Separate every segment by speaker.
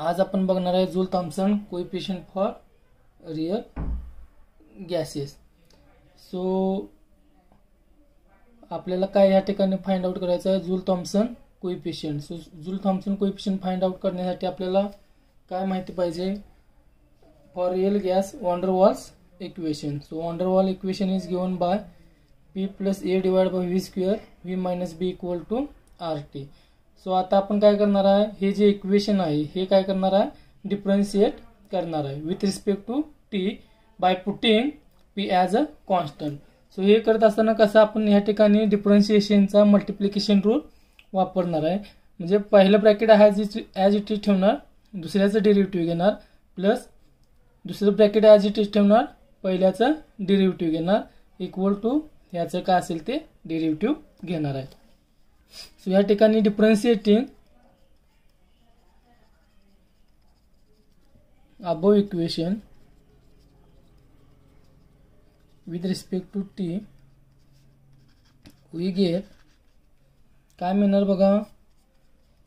Speaker 1: आज आपण बघणार आहे Joule Thompson coefficient for real gases. So आपल्याला काय या ठिकाणी फाइंड आउट करायचं आहे Joule Thompson coefficient. So Joule Thompson coefficient find out करण्यासाठी आपल्याला काय माहिती पाहिजे, for real gas van der Waals equation. So van der wall equation is given by P plus A divided by V square V minus B equal to RT। So आता आपण काय करणार आहे, हे जे इक्वेशन आहे हे काय करणार आहे, डिफरन्शिएट करणार आहे with respect to T by putting P as a constant. So हे करत असताना कसं आपण या ठिकाणी डिफरन्शिएशनचा मल्टिप्लिकेशन रूल वापरणार आहे। म्हणजे पहिलं ब्रॅकेट ॲज इट इज ठेवणार, दुसऱ्याचं डेरिव्हेटिव्ह घेणार, प्लस दुसरं ब्रॅकेट ॲज इट इज ठेवणार, पहिल्याचं डेरिव्हेटिव्ह घेणार, इक्वल टू याचं काय असेल ते डेरिव्हेटिव्ह घेणार आहे। सो या ठिकाणी differentiating above equation with respect to T we get काय मिळणार बघा,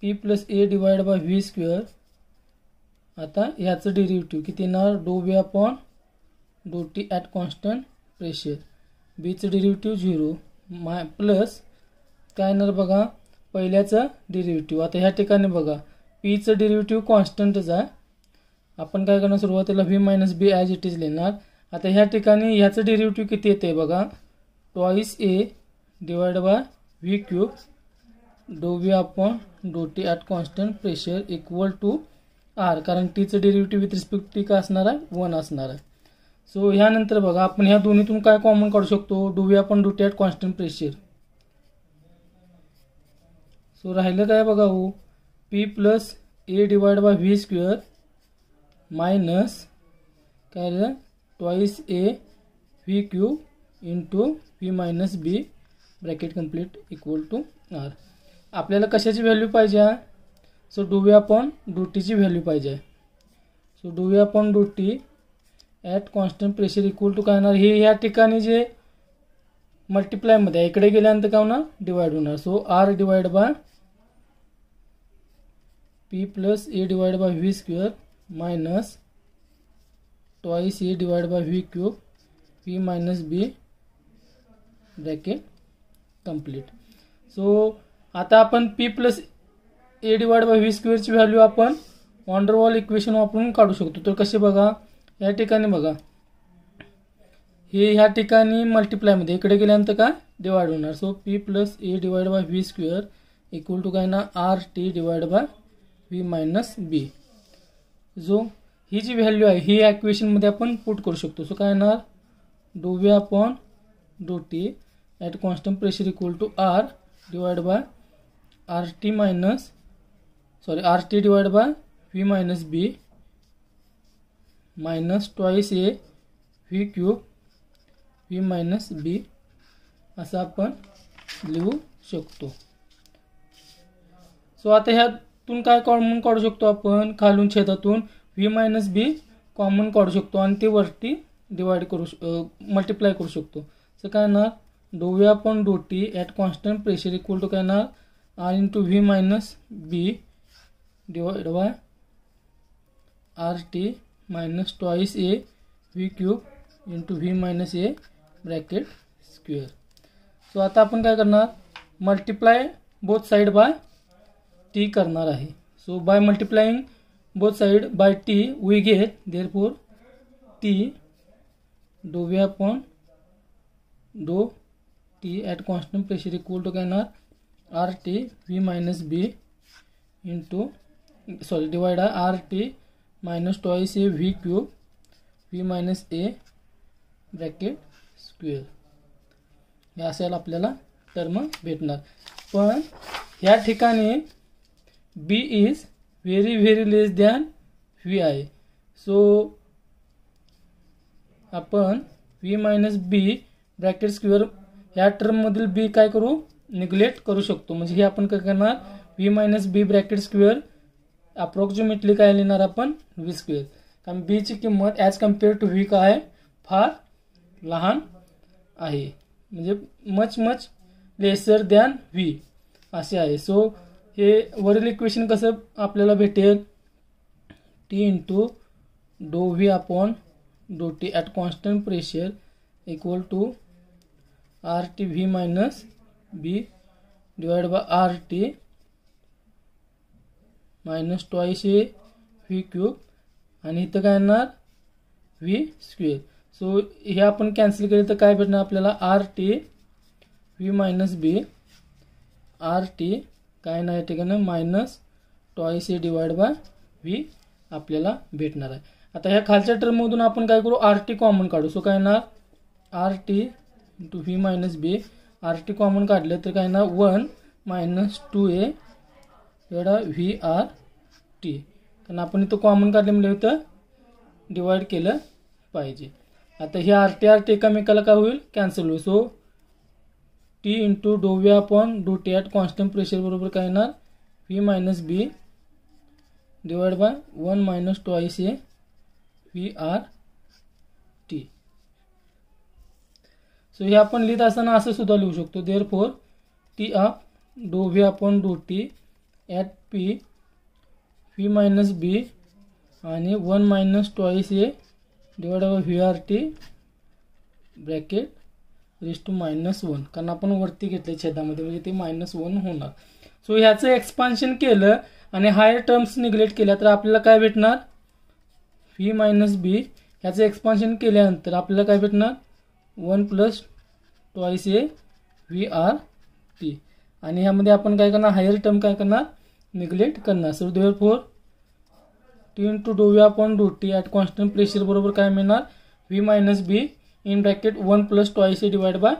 Speaker 1: P plus A divided by V square। आता याचं डेरिव्हेटिव्ह किती येणार, डो V अपॉन डो टी ॲट कॉन्स्टंट प्रेशर, बीचं डेरिव्हेटिव्ह 0 प्लस काय येणार बघा, पहिल्याचं डेरिव्हेटिव्ह। आता ह्या ठिकाणी बघा पीचं डेरिव्हेटिव्ह कॉन्स्टंटच आहे, आपण काय करणार सुरुवातीला V minus B as it is लिहिणार। आता ह्या ठिकाणी ह्याचं डेरिव्हेटिव्ह किती येते बघा, twice A divide by V cube डो V अपॉन डो T at constant pressure equal to R, कारण टीचं डेरिव्हेटिव्ह विथ रिस्पेक्ट टी काय असणार आहे, 1 असणार आहे। सो ह्यानंतर बघा आपण ह्या दोन्हीतून काय कॉमन काढू शकतो, d V upon d T at constant pressure. So राहिलं काय बघा हो, P plus A divide by V square minus काय राहिलं twice A V cube into V minus B bracket complete equal to R। आपल्याला कशाची व्हॅल्यू पाहिजे आहे, so d V upon d टीची व्हॅल्यू पाहिजे आहे। So d V upon d T at constant pressure equal to काय होणार, हे या ठिकाणी जे मल्टिप्लायमध्ये इकडे गेल्यानंतर काय होणार, डिवाइड होणार। So R divide by P plus A divide by V square minus twice A divide by V cube V minus B bracket complete. So आता आपण P plus A divide by V स्क्वेअरची value आपण van der wall equation वापरून काढू शकतो। तर कसे बघा, या ठिकाणी बघा हे ह्या ठिकाणी मल्टिप्लायमध्ये इकडे गेल्यानंतर काय डिवाइड होणार। So P plus A divide by V square equal to काय ना RT divide by V minus B। जो ही जी व्हॅल्यू आहे ही इक्वेशनमध्ये आपण पुट करू शकतो। सो काय येणार, डो V अपॉन डो T at constant pressure equal to R divide by RT divide by V minus B minus twice A V cube V minus B असं आपण लिहू शकतो। सो आता ह्यातून काय कॉमन काढू शकतो आपण, खालून छेदातून V मायनस B कॉमन काढू शकतो आणि ते वरती डिवाइड करू मल्टिप्लाय करू शकतो। सो काय येणार, डो V अपॉन डो T at constant pressure equal to काय येणार, R into V minus B divide by RT minus twice A V cube into V minus A bracket square. So आता आपण काय करणार, multiply both side by T करणार आहे। So by multiplying both side by T we get therefore T d V upon डो T at constant pressure equal to काय येणार, RT V minus B into divide RT minus twice A V cube V minus A bracket square, हे असेल आपल्याला term भेटणार। पण ह्या ठिकाणी B is very very less than V आहे। सो आपण V minus B bracket square ह्या टर्ममधील B काय करू, निग्लेक्ट करू शकतो। म्हणजे हे आपण काय करणार, V minus B bracket square approximately काय लिहिणार आपण, V स्क्वेअर, कारण B ची किंमत ॲज कम्पेअर टू V काय आहे, फार लहान आहे, म्हणजे मच लेसर दॅन V असे आहे। सो हे वरील इक्वेशन कसं आपल्याला भेटेल, T into d V upon डो T at constant pressure equal to R T V minus B divide by R T minus twice A V cube आणि इथं काय येणार व्ही स्क्वेअर. सो हे आपण कॅन्सल केले तर काय भेटणार आपल्याला R T V minus B R T काय नाही या ठिकाणी minus twice A divide by V आपल्याला भेटणार आहे. आता ह्या खालच्या टर्ममधून आपण काय करू आर टी कॉमन काढू. सो काय येणार R T into V minus B R T common काढलं तर काय येणार 1 मायनस 2a एवढा व्ही आर टी. कारण आपण इथं कॉमन काढले म्हणजे इथं डिवाइड केलं पाहिजे. आता हे आर टी एकामेकाला काय होईल कॅन्सल होईल. So T into d V upon डो टी ॲट कॉन्स्टंट प्रेशर बरोबर काय येणार V minus B divide by 1 minus twice A V R T. So हे आपण लिहित असताना असं सुद्धा लिहू शकतो. Therefore T of d V upon डो T at P V minus B आणि 1 minus twice A divide by V R T bracket raise to -1 कारण आपण वरती घेतले छेदामध्ये म्हणजे ते -1 होणार. सो ह्याचं एक्सपान्शन केलं आणि हायर टर्म्स निग्लेक्ट केल्या तर आपल्याला काय भेटणार व्ही मायनस बी. ह्याचं एक्सपान्शन केल्यानंतर आपल्याला काय भेटणार 1 plus twice A V R T आणि ह्यामध्ये आपण काय करणार हायर टर्म काय करणार निग्लेक्ट करणार. So therefore T into d V upon डो टी ॲट कॉन्स्टंट प्रेशर बरोबर काय मिळणार V minus B in bracket 1 plus twice A divide by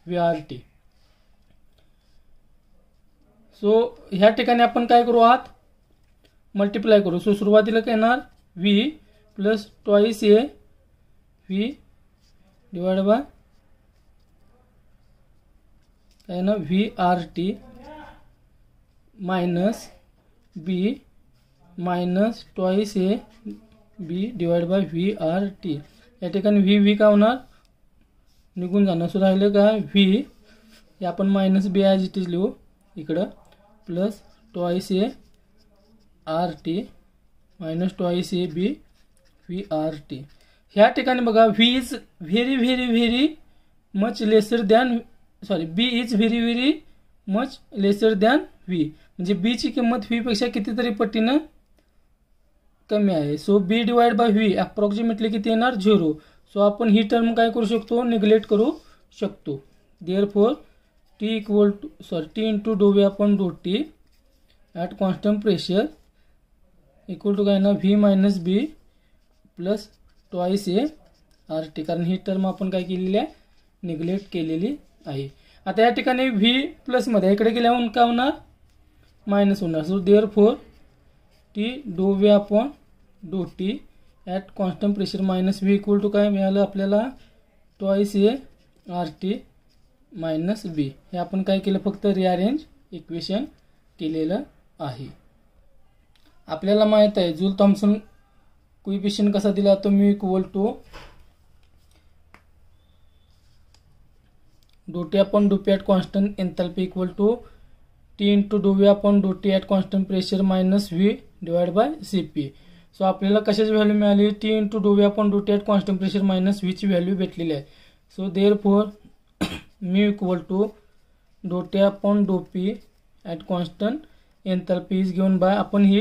Speaker 1: V R T. So ह्या ठिकाणी आपण काय करू आहात मल्टिप्लाय करू. सो सुरुवातीला काय येणार V plus twice A V divide by काय ना V R T minus B minus twice A B divide by V R T. या ठिकाणी व्ही काय होणार निघून जाणार. सो राहिलं का व्ही हे आपण minus B as it is लिहू इकडं plus twice A R T minus twice A B V R T. ह्या ठिकाणी बघा V is very very very much lesser than B is very very much lesser than V म्हणजे बीची किंमत V पेक्षा कितीतरी पटीनं कमी आहे. So B divide by V approximately किती येणार 0. सो आपण ही टर्म काय करू शकतो निग्लेक्ट करू शकतो. Therefore T equal to T into d V upon डो T at constant pressure equal to काय ना V minus B plus twice A R T कारण ही टर्म आपण काय केलेली आहे निग्लेक्ट केलेली आहे. आता या ठिकाणी व्ही प्लसमध्ये इकडे गेल्यावर काय होणार मायनस होणार. So therefore T d V upon डो T at constant pressure minus V equal to काय मिळालं आपल्याला twice A R T minus B. हे आपण काय केलं फक्त रिअरेंज इक्वेशन केलेलं आहे. आपल्याला माहित आहे जूल थॉम्सन कोइफिशियंट कसा दिला तो mu equal to d T upon d P at constant enthalpy equal to T into d V upon डो T at constant pressure minus V divide by C P. So आपल्याला कशाची value मिळाली T into d V upon डो T at constant pressure minus व्हीची value भेटलेली आहे. So therefore mu equal to d T upon d P at constant enthalpy is given by आपण ही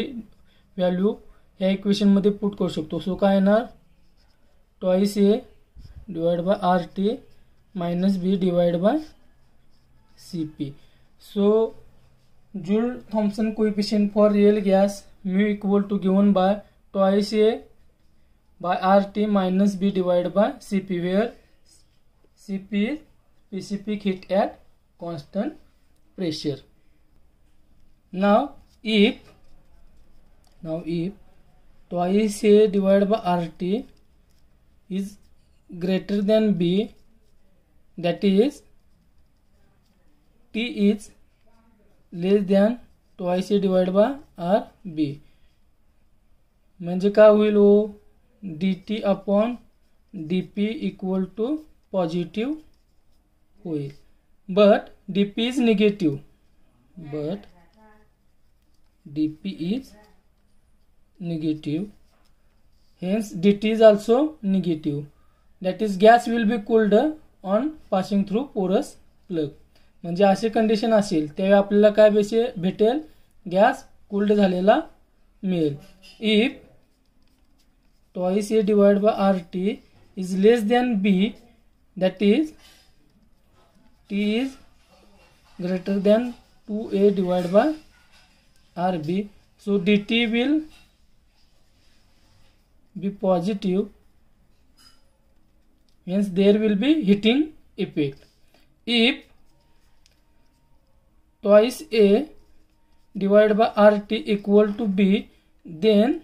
Speaker 1: value ह्या इक्वेशनमध्ये पुट करू शकतो. सो काय येणार twice A divide by R T minus B divide by C P. So Joule Thomson coefficient for real gas mu equal to given by twice A by R T minus B divide by C P where C P is specific heat at constant pressure. Now if twice A divided by RT is greater than B, that is T is less than twice A divided by RB, म्हणजे काय होईल हो dt upon dp equal to positive होईल. But dp is negative hence dt is also negative. That is gas will be cooled on passing through porous plug. म्हणजे अशी condition असेल तेव्हा आपल्याला काय भेटेल, गॅस कूल्ड झालेला मिळेल. If twice A divided by RT is less than B, that is T is greater than 2A divided by RB, so dt will be positive, hence there will be heating effect. If twice A divided by RT equal to B, then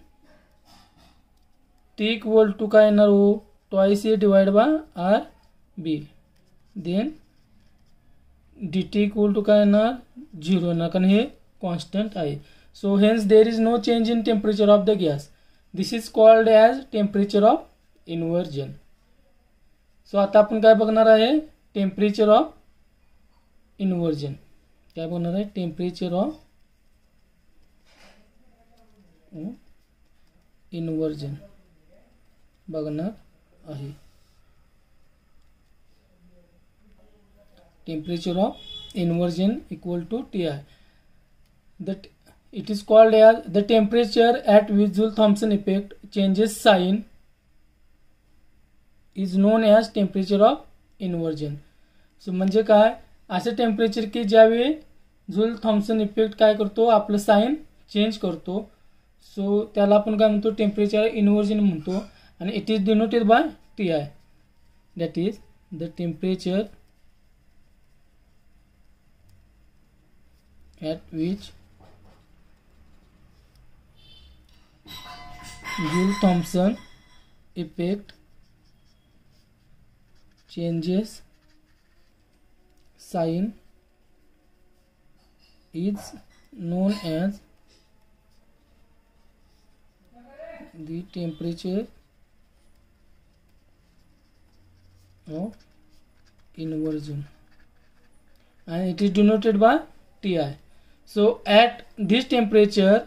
Speaker 1: T equal to काय येणार हो, twice A divided by RB, then dt equal to काय येणार 0 येणार, कारण हे constant आहे. So hence there is no change in temperature of the gas. This is called as temperature of inversion. So आता आपण काय बघणार आहे, टेम्परेचर ऑफ इन्व्हर्जन. काय बघणार आहे, टेम्परेचर ऑफ इन्व्हर्जन बघणार आहे. Temperature of inversion equal to Ti. That it is called as the temperature at which Joule-Thomson effect changes sign is known as temperature of inversion. So म्हणजे काय, असे temperature की ज्यावेळी Joule-Thomson इफेक्ट काय करतो, आपलं साइन चेंज करतो. So त्याला आपण काय म्हणतो, टेम्परेचर इन्व्हर्जन म्हणतो. आणि it is denoted by Ti. That is the temperature at which Joule-Thomson effect changes sign is known as the temperature of inversion, and it is denoted by Ti. So at this temperature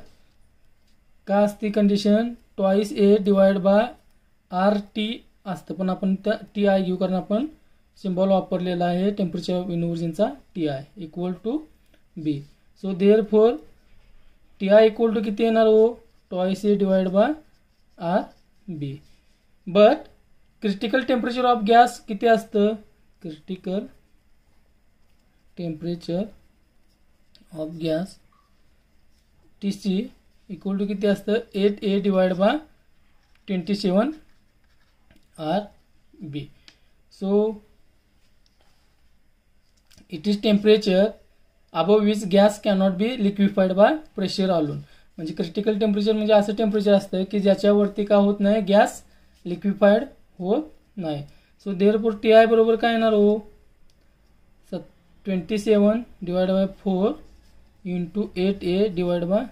Speaker 1: का असते condition, twice A divided by RT असतं, पण आपण Ti घेऊ कारण आपण symbol वापरलेला आहे टेम्परेचर ऑफ इन्व्हर्जनचा Ti equal to B. So therefore Ti equal to किती येणार हो, twice A divided by RB. But critical temperature of gas किती असतं, critical temperature of gas TC equal to किती असतं, 8A divide by 27 RB. So it is temperature above which gas cannot be liquefied by pressure alone. म्हणजे critical temperature म्हणजे असं temperature असतं की ज्याच्यावरती का होत नाही, गॅस लिक्विफाईड होत नाही. सो देअरफॉर Ti बरोबर काय येणार हो, 27 divide by 4 into 8A divide by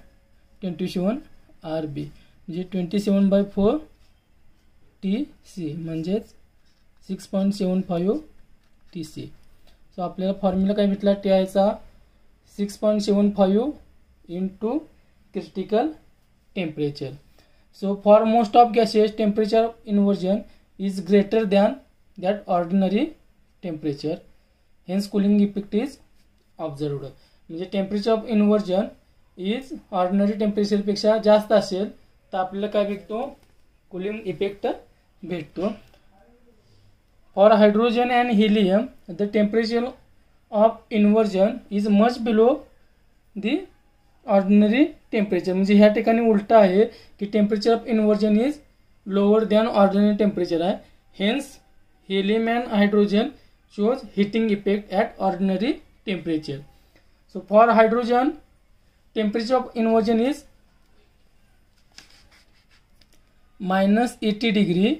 Speaker 1: 27 RB, म्हणजे 27/4 TC म्हणजेच 6.75 TC. सो आपल्याला फॉर्म्युला काय भेटला Tiचा, 6.75 into critical temperature. So for most of gases temperature of inversion is greater than that ordinary temperature, hence cooling effect is observed. म्हणजे temperature of inversion is ordinary टेम्परेचरपेक्षा जास्त असेल तर आपल्याला काय भेटतो, कूलिंग इफेक्ट भेटतो. For hydrogen and helium the temperature of inversion is much below the ordinary temperature. म्हणजे ह्या ठिकाणी उलट आहे की temperature of inversion is lower than ordinary temperature आहे. Hence helium and hydrogen shows heating effect at ordinary temperature. So for hydrogen temperature of inversion is minus 80 degree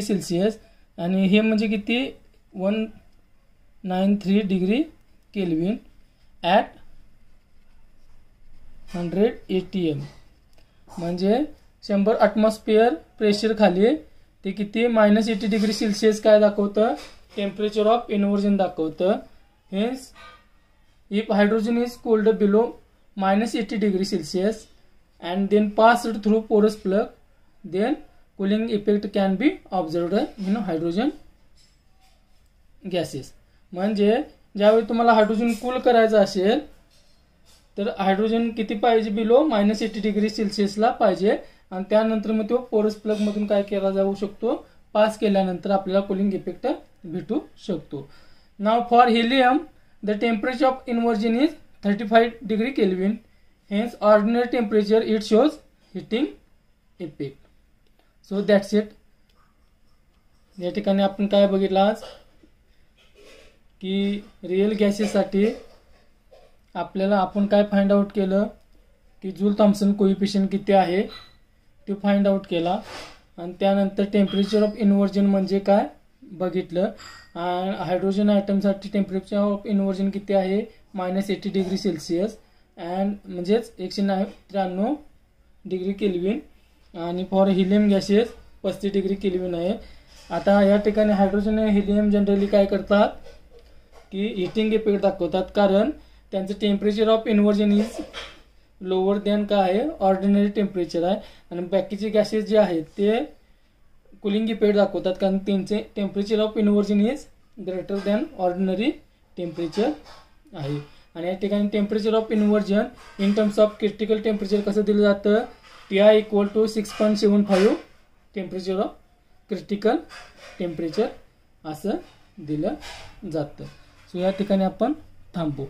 Speaker 1: Celsius आणि हे म्हणजे किती 193 डिग्री केल्विन at 100 atm. म्हणजे 100 atmosphere pressure खाली ते किती -80 degree Celsius काय दाखवतं, टेम्परेचर ऑफ इन्व्हर्जन दाखवतं. Hence if hydrogen is cold below -80 degree Celsius and then passed through porous plug, then cooling effect can be observed in hydrogen gases. म्हणजे ज्यावेळी तुम्हाला हायड्रोजन कूल करायचं असेल तर हायड्रोजन किती पाहिजे, बिलो -80°C पाहिजे, आणि त्यानंतर मग तो पोरस प्लग मधून काय केला जाऊ शकतो, पास केल्यानंतर आपल्याला कूलिंग इफेक्ट भेटू शकतो. Now for helium the temperature of inversion is 35° Kelvin. Hence ordinary temperature it shows heating effect. So that's it. या ठिकाणी आपण काय बघितलं आज की रिअल गॅसेससाठी आपल्याला आपण काय फाइंड आउट केलं की जूल थॉम्सन कोइफिशियंट किती आहे ते फाइंड आउट केला, आणि त्यानंतर टेम्परेचर ऑफ इन्व्हर्जन म्हणजे काय बघितलं, आणि हायड्रोजन आयटमसाठी टेम्परेचर ऑफ इन्व्हर्जन किती आहे -80°C अँड म्हणजेच 193° Kelvin, आणि फॉर हिलियम गॅसेस 35° Kelvin आहे. आता या ठिकाणी हायड्रोजन आणि हिलियम जनरली काय करतात की हिटिंग इफेक्ट दाखवतात, कारण त्यांचं temperature of inversion is lower than काय आहे ऑर्डिनरी टेम्परेचर आहे, आणि बाकीचे गॅसेस जे आहेत ते कूलिंग इफेक्ट दाखवतात कारण त्यांचे temperature of inversion is greater than ordinary temperature आहे. आणि या ठिकाणी temperature of inversion in terms of critical temperature कसं दिलं जातं, TI = 6.75 temperature of critical temperature असं दिलं जातं. सो या ठिकाणी आपण थांबू.